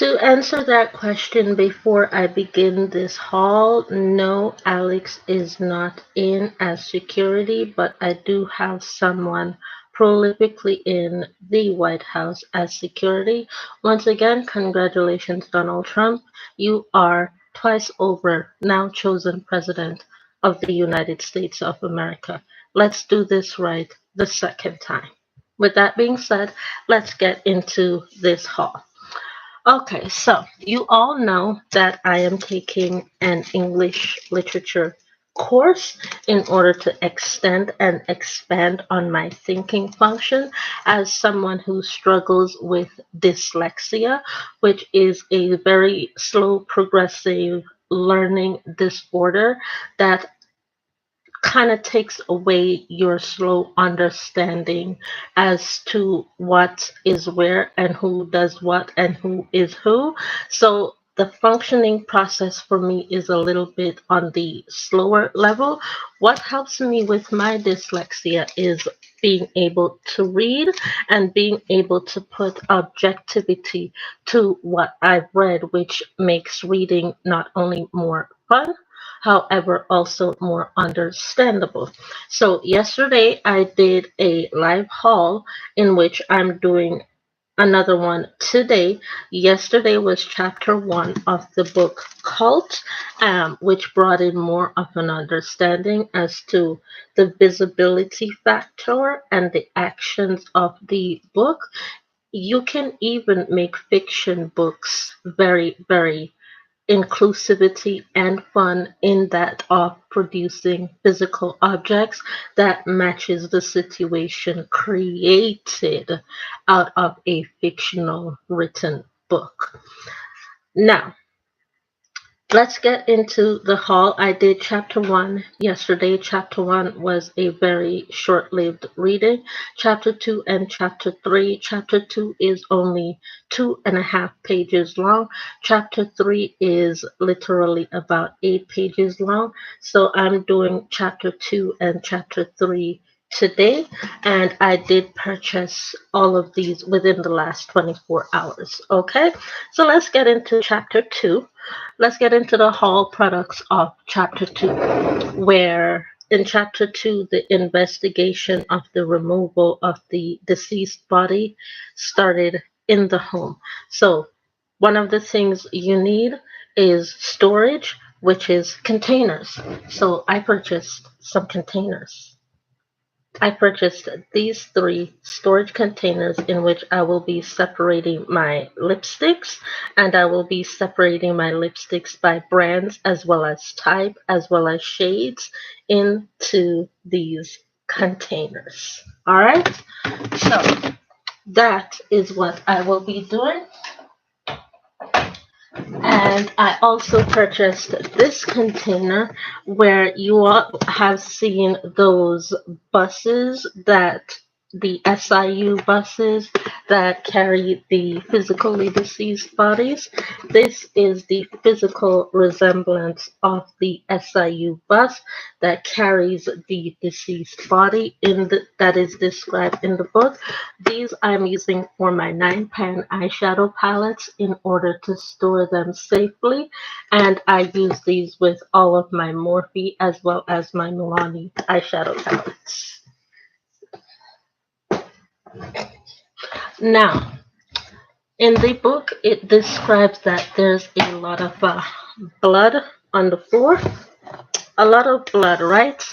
To answer that question before I begin this haul, no, Alex is not in as security, but I do have someone prolifically in the White House as security. Once again, congratulations, Donald Trump. You are twice over now chosen president of the United States of America. Let's do this right the second time. With that being said, let's get into this haul. Okay, so you all know that I am taking an English literature course in order to extend and expand on my thinking function as someone who struggles with dyslexia, which is a very slow progressive learning disorder that kind of takes away your slow understanding as to what is where and who does what and who is who. So the functioning process for me is a little bit on the slower level. What helps me with my dyslexia is being able to read and being able to put objectivity to what I've read, which makes reading not only more fun, however, also more understandable. So, yesterday I did a live haul in which I'm doing another one today. Yesterday was chapter one of the book Cult, which brought in more of an understanding as to the visibility factor and the actions of the book. You can even make fiction books very, very inclusivity and fun in that of producing physical objects that matches the situation created out of a fictional written book. Now, let's get into the haul. I did chapter one yesterday. Chapter one was a very short lived reading. Chapter two and chapter three. Chapter two is only 2.5 pages long. Chapter three is literally about 8 pages long. So I'm doing chapter two and chapter three today, and I did purchase all of these within the last 24 hours. Okay, so let's get into chapter two. Let's get into the hall products of chapter two, where in chapter two, the investigation of the removal of the deceased body started in the home. So, one of the things you need is storage, which is containers. So, I purchased some containers. I purchased these three storage containers in which I will be separating my lipsticks, and I will be separating my lipsticks by brands as well as type as well as shades into these containers. All right, so that is what I will be doing. And I also purchased this container where you all have seen those buses that the SIU buses that carry the physically deceased bodies. This is the physical resemblance of the SIU bus that carries the deceased body that is described in the book. These I'm using for my 9 pan eyeshadow palettes in order to store them safely, and I use these with all of my Morphe as well as my Milani eyeshadow palettes. Now, in the book, it describes that there's a lot of blood on the floor. A lot of blood, right?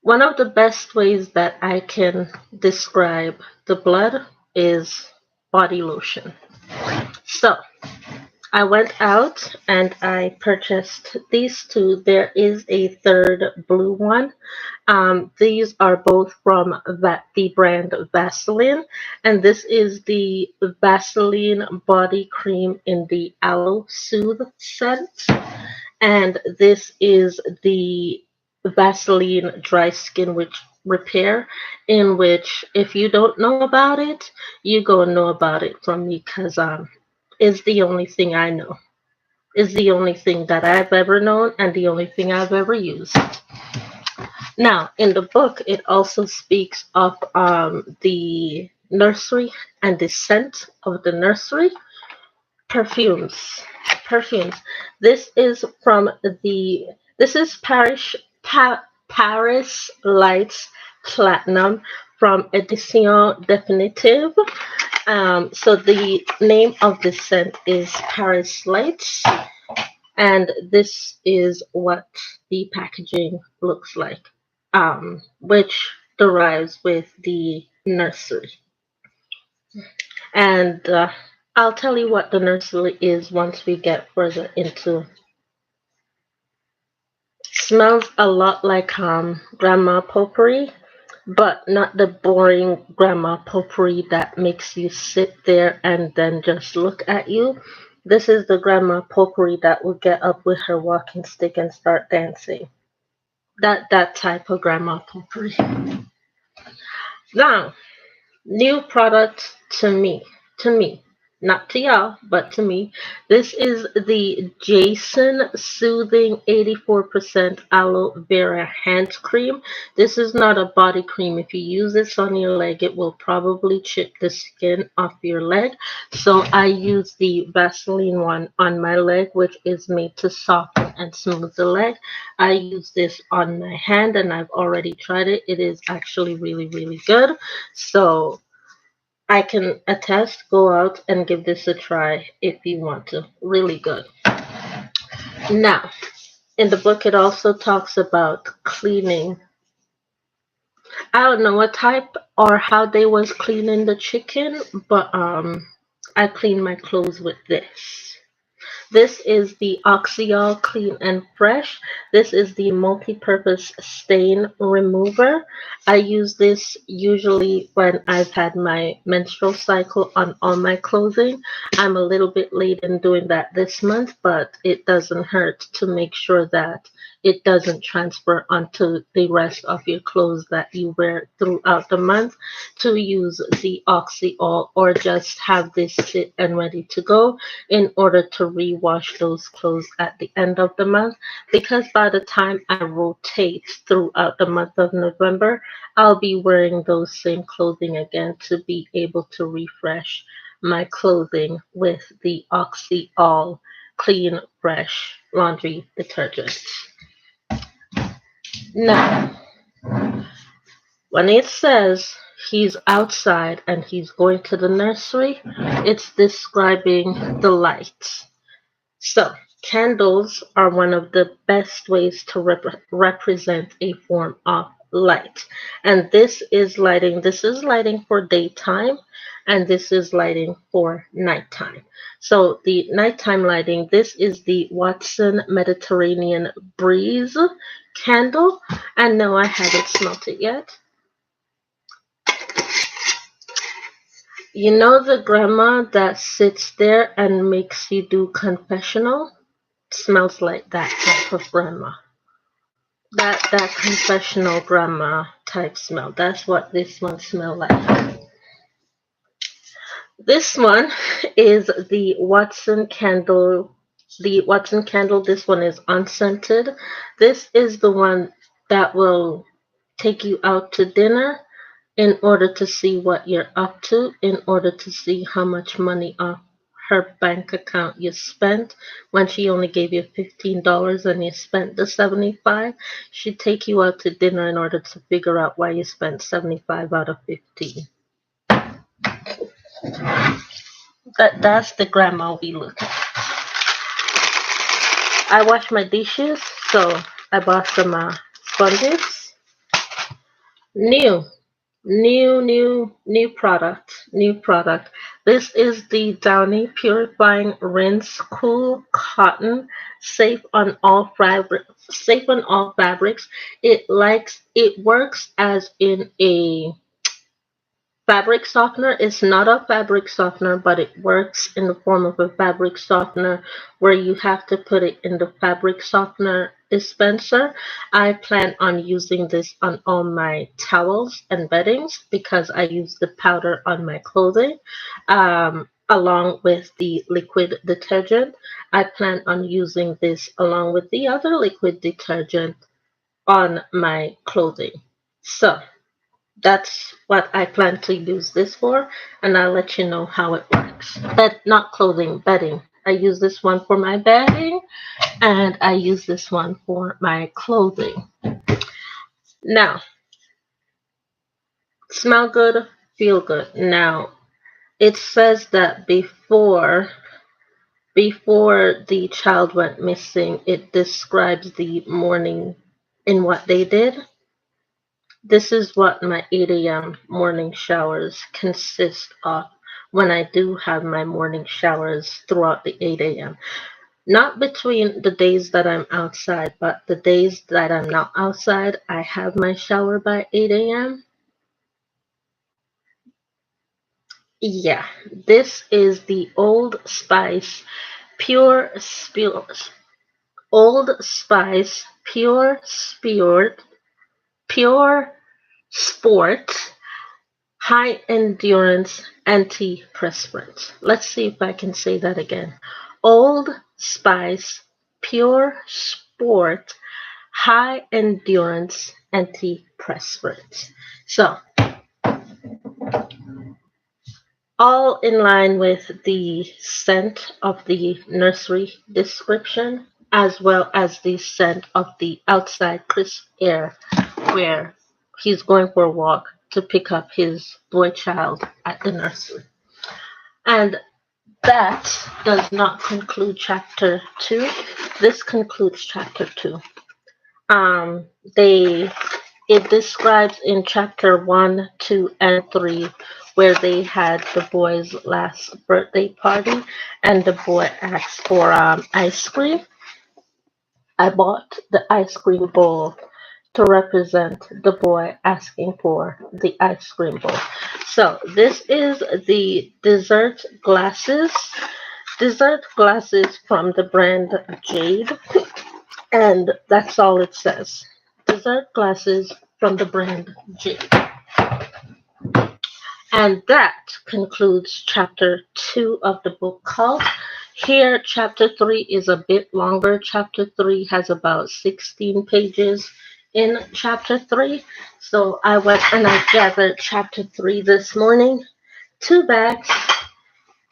One of the best ways that I can describe the blood is body lotion. So, I went out and I purchased these two. There is a third blue one. These are both from the brand Vaseline, and this is the Vaseline body cream in the Aloe Soothe scent, and this is the Vaseline dry skin which repair, in which if you don't know about it, you go and know about it from me because it's the only thing I know. Is the only thing that I've ever known and the only thing I've ever used. Now, in the book, it also speaks of the nursery and the scent of the nursery. perfumes. Perfumes. This is from the. This is Paris Lights Platinum from Edition Definitive. So the name of this scent is Paris Lights, and this is what the packaging looks like, which derives with the nursery. And I'll tell you what the nursery is once we get further into. Smells a lot like grandma potpourri, but not the boring grandma potpourri that makes you sit there and then just look at you. This is the grandma potpourri that will get up with her walking stick and start dancing. That type of grandma potpourri. Now, new product to me. To me. Not to y'all, but to me. This is the Jason Soothing 84% Aloe Vera Hand Cream. This is not a body cream. If you use this on your leg, it will probably chip the skin off your leg. So I use the Vaseline one on my leg, which is made to soften and smooth the leg. I use this on my hand and I've already tried it. It is actually really, really good. So I can attest, go out and give this a try if you want to. Really good. Now, in the book, it also talks about cleaning. I don't know what type or how they was cleaning the chicken, but I clean my clothes with this. This is the Oxyol Clean and Fresh. This is the multi-purpose stain remover. I use this usually when I've had my menstrual cycle on all my clothing. I'm a little bit late in doing that this month, but it doesn't hurt to make sure that it doesn't transfer onto the rest of your clothes that you wear throughout the month, to use the Oxyol or just have this sit and ready to go in order to rewash those clothes at the end of the month, because by the time I rotate throughout the month of November, I'll be wearing those same clothing again to be able to refresh my clothing with the Oxyol Clean Fresh laundry detergent. Now, when it says he's outside and he's going to the nursery, it's describing the lights. So, candles are one of the best ways to represent a form of light. And this is lighting for daytime, and this is lighting for nighttime. So, the nighttime lighting, this is the Watson Mediterranean Breeze candle. And no, I haven't smelt it yet. You know the grandma that sits there and makes you do confessional? Smells like that type of grandma. That confessional grandma type smell. That's what this one smells like. This one is the Watson candle. The Watson candle. This one is unscented. This is the one that will take you out to dinner in order to see what you're up to, in order to see how much money off her bank account you spent. When she only gave you $15 and you spent the 75, she'd take you out to dinner in order to figure out why you spent 75 out of 15. That's the grandma we look at. I wash my dishes, so I bought some sponges. New new product. New product. This is the Downy Purifying Rinse Cool Cotton, safe on all fabrics. It works as in a fabric softener. Is not a fabric softener, but it works in the form of a fabric softener where you have to put it in the fabric softener dispenser. I plan on using this on all my towels and beddings because I use the powder on my clothing. Along with the liquid detergent, I plan on using this along with the other liquid detergent on my clothing. So, That's what I plan to use this for, and I'll let you know how it works. But not clothing, bedding. I use this one for my bedding, and I use this one for my clothing. Now, smell good, feel good. Now, it says that before the child went missing, it describes the morning in what they did. This is what my 8 a.m. morning showers consist of when I do have my morning showers throughout the 8 a.m. Not between the days that I'm outside, but the days that I'm not outside, I have my shower by 8 a.m. Yeah, this is the Pure Spirit, Old Spice Pure Sport High Endurance Antiperspirant. Let's see if I can say that again. Old Spice Pure Sport High Endurance Antiperspirant. So, all in line with the scent of the nursery description, as well as the scent of the outside crisp air where he's going for a walk to pick up his boy child at the nursery. And that does not conclude chapter 2. This concludes chapter 2. Um, they it describes in chapter 1, 2, and 3 where they had the boy's last birthday party and the boy asked for ice cream. I bought the ice cream bowl to represent the boy asking for the ice cream bowl. So this is the dessert glasses from the brand Jade, and that's all it says. Dessert glasses from the brand Jade. And that concludes chapter 2 of the book called. Here, chapter 3 is a bit longer. Chapter 3 has about 16 pages in chapter 3. So I went and I gathered chapter 3 this morning. Two bags,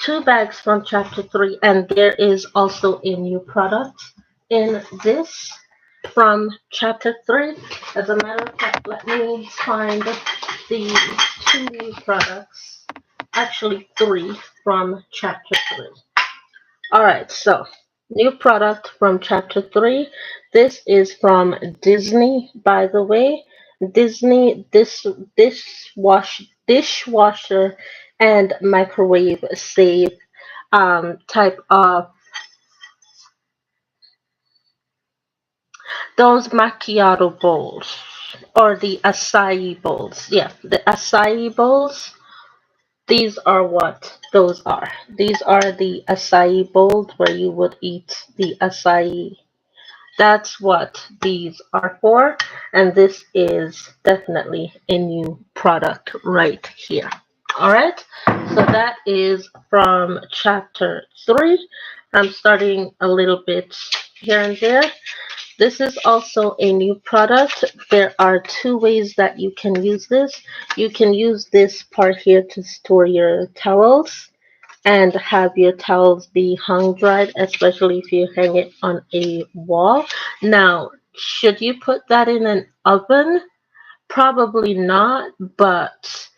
two bags from chapter 3, and there is also a new product in this from chapter 3. As a matter of fact, let me find the two new products, actually 3 from chapter 3. Alright, so new product from chapter 3. This is from Disney, by the way. Disney dishwasher and microwave safe type of those macchiato bowls or the acai bowls. Yeah, the acai bowls. These are what those are. These are the acai bowls where you would eat the acai. That's what these are for, and this is definitely a new product right here. All right, so that is from chapter 3. I'm starting a little bit here and there. This is also a new product. There are 2 ways that you can use this. You can use this part here to store your towels and have your towels be hung dried, especially if you hang it on a wall. Now, should you put that in an oven? Probably not, but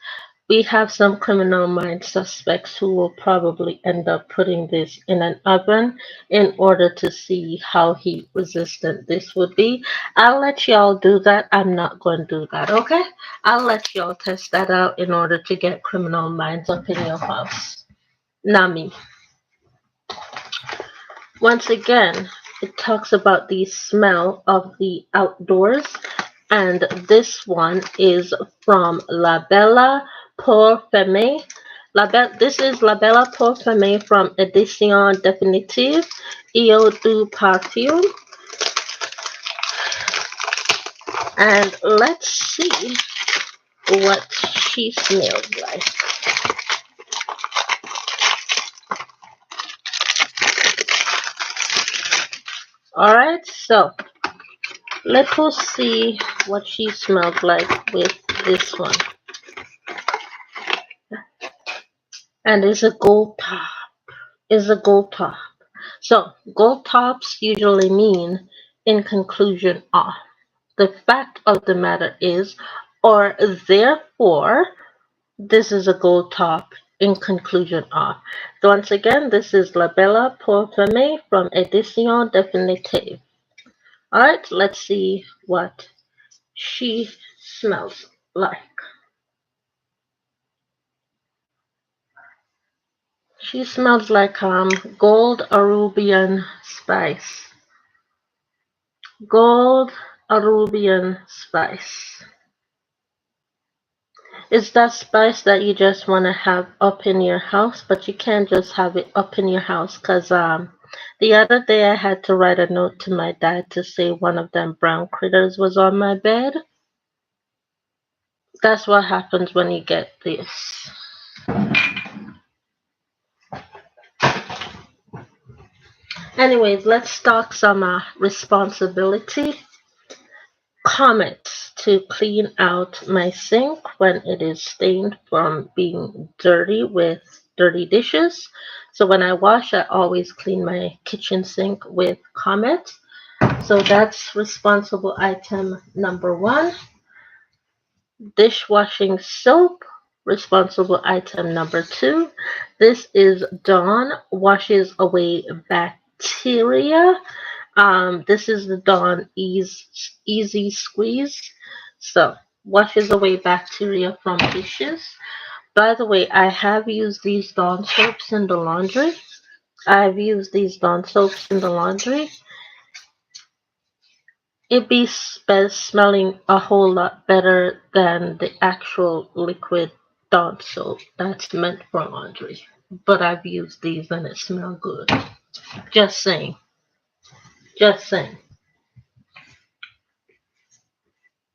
we have some criminal mind suspects who will probably end up putting this in an oven in order to see how heat resistant this would be. I'll let y'all do that. I'm not going to do that, okay? I'll let y'all test that out in order to get criminal minds up in your house. Not me. Once again, it talks about the smell of the outdoors, and this one is from La Bella Pour Femme. This is La Bella Pour Femme from Edition Definitive Eau du Parfum. And let's see what she smells like. Alright, so let us see what she smells like with this one. and is a gold top. Is a gold top. So gold tops usually mean in conclusion of. The fact of the matter is, or therefore, this is a gold top in conclusion of. Once again, this is La Bella Porfumée from Edition Definitive. Alright, let's see what she smells like. She smells like gold Arubian spice. Gold Arubian spice. It's that spice that you just want to have up in your house, but you can't just have it up in your house because the other day I had to write a note to my dad to say one of them brown critters was on my bed. That's what happens when you get this. Anyways, let's talk some responsibility. Comets to clean out my sink when it is stained from being dirty with dirty dishes. So when I wash, I always clean my kitchen sink with Comet. So that's responsible item number one. Dishwashing soap, responsible item number two. This is Dawn washes away bacteria. This is the Dawn Easy Squeeze. So, washes away bacteria from dishes. By the way, I have used these Dawn soaps in the laundry. I've used these Dawn soaps in the laundry. It be smelling a whole lot better than the actual liquid Dawn soap that's meant for laundry. But I've used these and it smells good. Just saying. Just saying.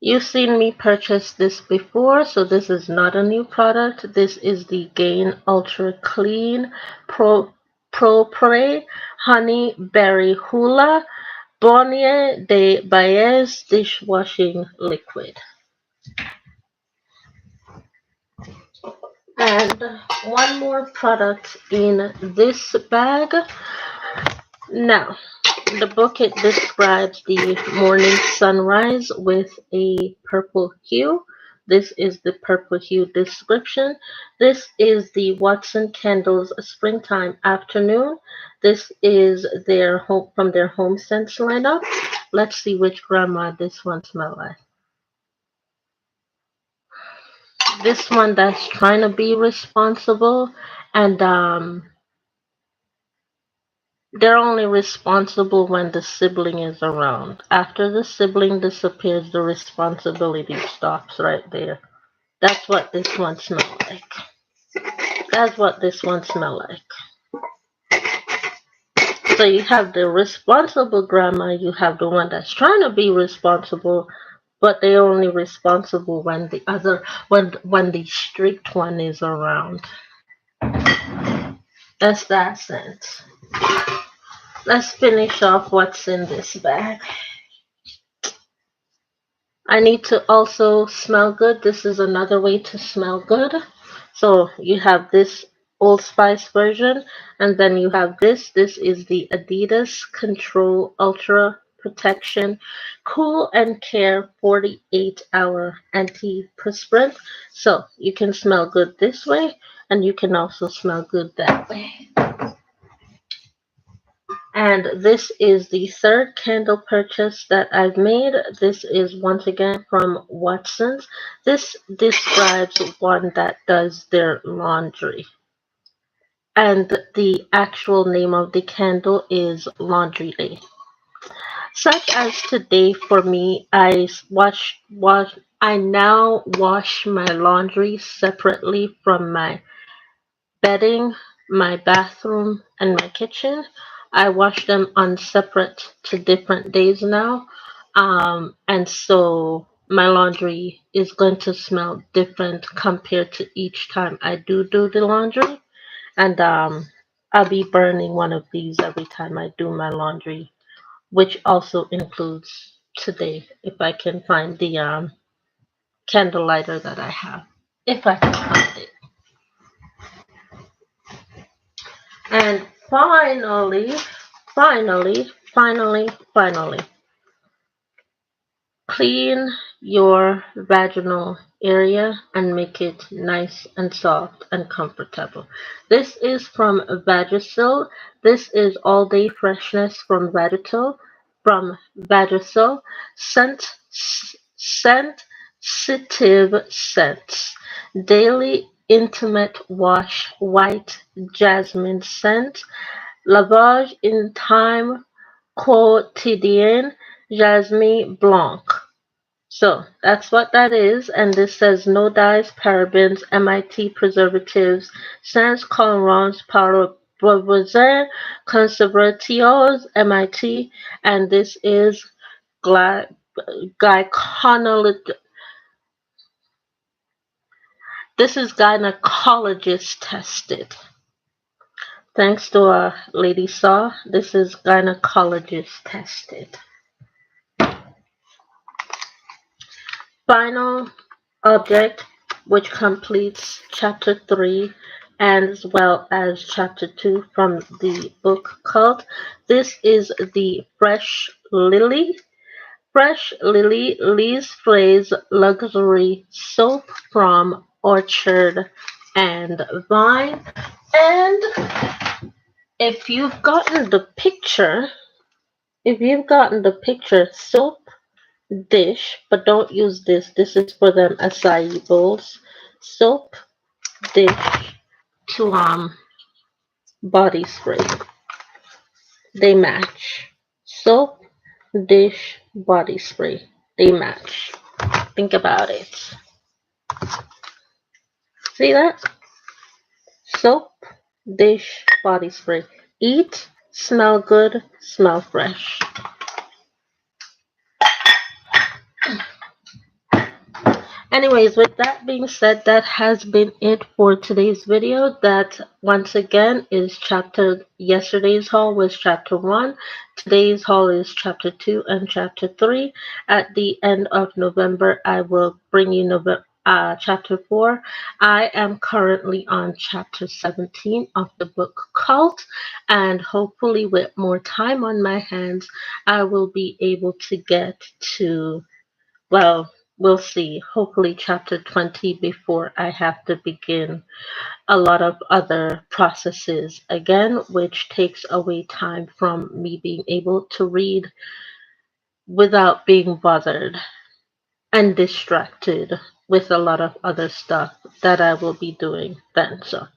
You've seen me purchase this before, so this is not a new product. This is the Gain Ultra Clean Pro Pre Honey Berry Hula Bonnier de Baez Dishwashing Liquid. And one more product in this bag. Now, the book it describes the morning sunrise with a purple hue. This is the purple hue description. This is the Watson Candles Springtime Afternoon. This is their home from their home scents lineup. Let's see which grandma this one smells like. This one that's trying to be responsible, and they're only responsible when the sibling is around. After the sibling disappears, the responsibility stops right there. That's what this one smells like. That's what this one smells like. So you have the responsible grandma, you have the one that's trying to be responsible, but they're only responsible when when the strict one is around. That's that sense. Let's finish off what's in this bag. I need to also smell good. This is another way to smell good. So you have this Old Spice version, and then you have this. This is the Adidas Control Ultra Protection Cool and Care 48-hour antiperspirant. So you can smell good this way, and you can also smell good that way. And this is the third candle purchase that I've made. This is once again from Watsons. This describes one that does their laundry. And the actual name of the candle is Laundry Day. Such as today for me, I now wash my laundry separately from my bedding, my bathroom, and my kitchen. I wash them on separate to different days now. And so my laundry is going to smell different compared to each time I do the laundry. And I'll be burning one of these every time I do my laundry, which also includes today, if I can find the candle lighter that I have. If I can find it. And finally, finally, clean your vaginal area and make it nice and soft and comfortable. This is from Vagisil. This is all day freshness from Vagisil. Sensitive scents. Daily intimate wash white jasmine scent. Lavage in time quotidien jasmine blanc. So that's what that is, and this says no dyes, parabens, MIT preservatives, sans colorants, parabens, conservatives, MIT, and this is gly- glyconolod. This is gynecologist tested. Thanks to Lady Saw, this is gynecologist tested. Final object, which completes chapter 3 as well as chapter 2 from the book Cult. This is the Fresh Lily. Fresh Lily Lee's Flays Luxury Soap from Orchard and Vine. And if you've gotten the picture, soap dish, but don't use this. This is for them acai bowls. Soap dish to body spray. They match. Soap dish body spray. They match. Think about it. See that? Soap dish body spray. Eat, smell good, smell fresh. Anyways, with that being said, that has been it for today's video. That once again is yesterday's haul was chapter 1. Today's haul is chapter 2 and chapter 3. At the end of November, I will bring you chapter 4. I am currently on chapter 17 of the book Cult, and hopefully with more time on my hands, I will be able to get to, well, we'll see. Hopefully, chapter 20 before I have to begin a lot of other processes again, which takes away time from me being able to read without being bothered and distracted with a lot of other stuff that I will be doing then. So,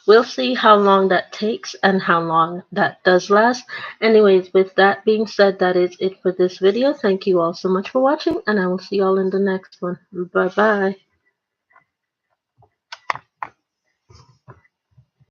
we'll see how long that takes and how long that does last. Anyways, with that being said, that is it for this video. Thank you all so much for watching, and I will see you all in the next one. Bye bye.